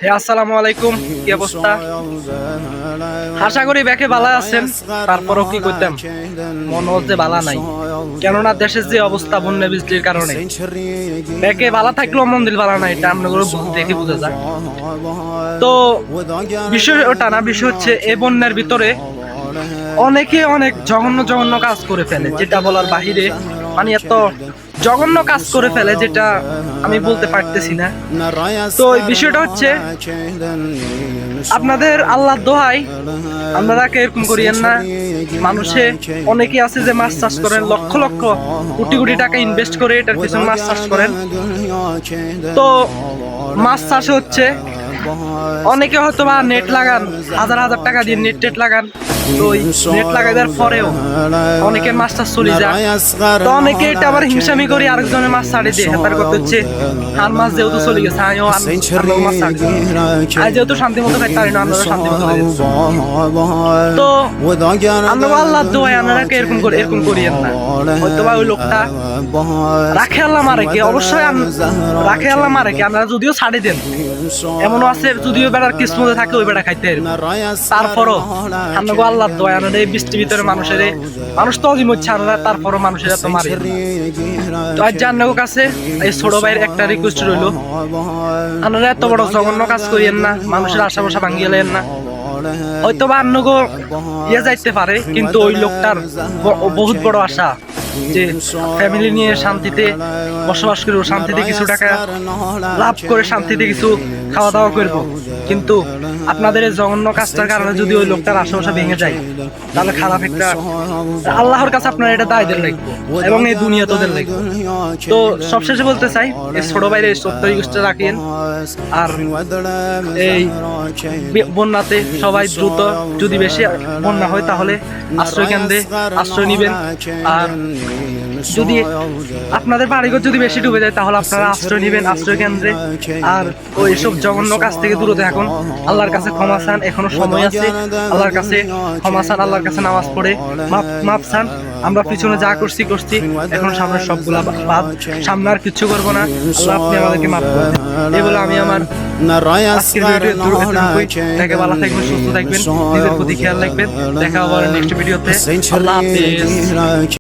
আসসালামু আলাইকুম, কি অবস্থা? আশা করি ব্যাকে বালা আছেন। তারপরও কি করতাম, মনে হচ্ছে বালা নাই, কেননা দেশের যে অবস্থা বন্যা বৃষ্টির কারণে ব্যাকে বালা থাকলেও মন্দির বালা নাই, এটা আপনাদের দেখে বোঝা যায়। তো বিষয় ওটা না, বিষয় হচ্ছে এই বন্যার ভিতরে অনেকে অনেক জঘন্য জঘন্য কাজ করে ফেলে, যেটা বলার বাহিরে। মানে এত জঘন্য কাজ করে ফেলে যেটা আমি বলতে পারতেছি না। তো এই বিষয়টা হচ্ছে, আপনাদের আল্লাহর দোহাই আপনারা এরকম করিয়েন না। মানুষে অনেকে আছে যে মাছ চাষ করেন, লক্ষ লক্ষ কোটি কোটি টাকা ইনভেস্ট করে এটার পিছনে মাছ চাষ করেন। তো মাছ চাষে হচ্ছে অনেকে হয়তো বা নেট লাগান, হাজার হাজার টাকা দিয়ে নেট লাগান। তো নেট লাগাইবার পরেও অনেকের মাছ চাষ চলে যায়। তো অনেকে এটা আবার হিংসামি করে আরেকজনের মাছ ছাড়ে দিয়ে তার কথা হচ্ছে, আর মাছ যেহেতু চলে গেছে আমিও মাছ ছাড়ি, আর যেহেতু শান্তি মতো খাইতে পারি না, আমরা শান্তি মতো খাই। তো আমরা আল্লাহ দোয়াই আপনারা এরকম করিয়েন না। হয়তো বা ওই লোকটা রাখে আল্লাহ মারে কে, অবশ্যই রাখে আল্লাহ মারে কে, আপনারা যদিও ছাড়ে দেন, এমনও আছে যদিও বেড়ার কিসমতে থাকে ওই বেড়া খাইতে, তারপরও আমরা আল্লাহ দোয়া আনার এই বৃষ্টির ভিতরে মানুষ তো অজিম হচ্ছে, আমরা তারপরও মানুষের এত মারি। তো আজ জান্নার কাছে এই ছোট ভাইয়ের একটা রিকোয়েস্ট রইল, আপনারা এত বড় জঘন্য কাজ করিয়েন না, মানুষের আশা ভরসা ভাঙিয়ে লেন না। হয়তো বা অন্যগো ইয়ে যাইতে পারে, কিন্তু ওই লোকটার বহুত বড় আশা যে ফ্যামিলি নিয়ে শান্তিতে বসবাস করবো, শান্তিতে কিছু টাকা লাভ করে শান্তিতে কিছু খাওয়া দাওয়া করবো। কিন্তু আপনাদের এই জঘন্য কাজটার কারণে যদি ওই লোকটার আশেপাশে ভেঙে যায়, তাহলে খারাপ একটা, আল্লাহর কাছে আপনার এটা দায়দের লাগবে এবং এই দুনিয়া তোদের লাগবে। তো সবশেষে বলতে চাই, এই ছোট বাইরে সত্য রিকোয়েস্টটা রাখেন। আর এই বন্যাতে সবাই দ্রুত, যদি বেশি বন্যা হয় তাহলে আশ্রয় কেন্দ্রে আশ্রয় নিবেন। আর যদি আপনাদের বাড়িঘর যদি বেশি ডুবে যায় তাহলে আপনারা আশ্রয় নিবেন আশ্রয় কেন্দ্রে। আর ওই সব জঘন্য কাজ থেকে দূরে থাকুন। আল্লাহর কাছে ক্ষমা চান, এখনো সময় আছে। আল্লাহর কাছে ক্ষমা চান, আল্লাহর কাছে নামাজ পড়ে মাপ চান। আমরা পিছনে যা করছি এখন সামনে সবগুলা বাদ, সামনে আর কিছু করবো না। আল্লাহ আপনি আমাদেরকে মাফ করবেন। এই বলে আমি আমার আজকের ভিডিও থেকে ভালো থাকবেন, সুস্থ থাকবেন, নিজের প্রতি খেয়াল রাখবেন। দেখা আবার নেক্সট ভিডিওতে। আল্লাহ হাফেজ।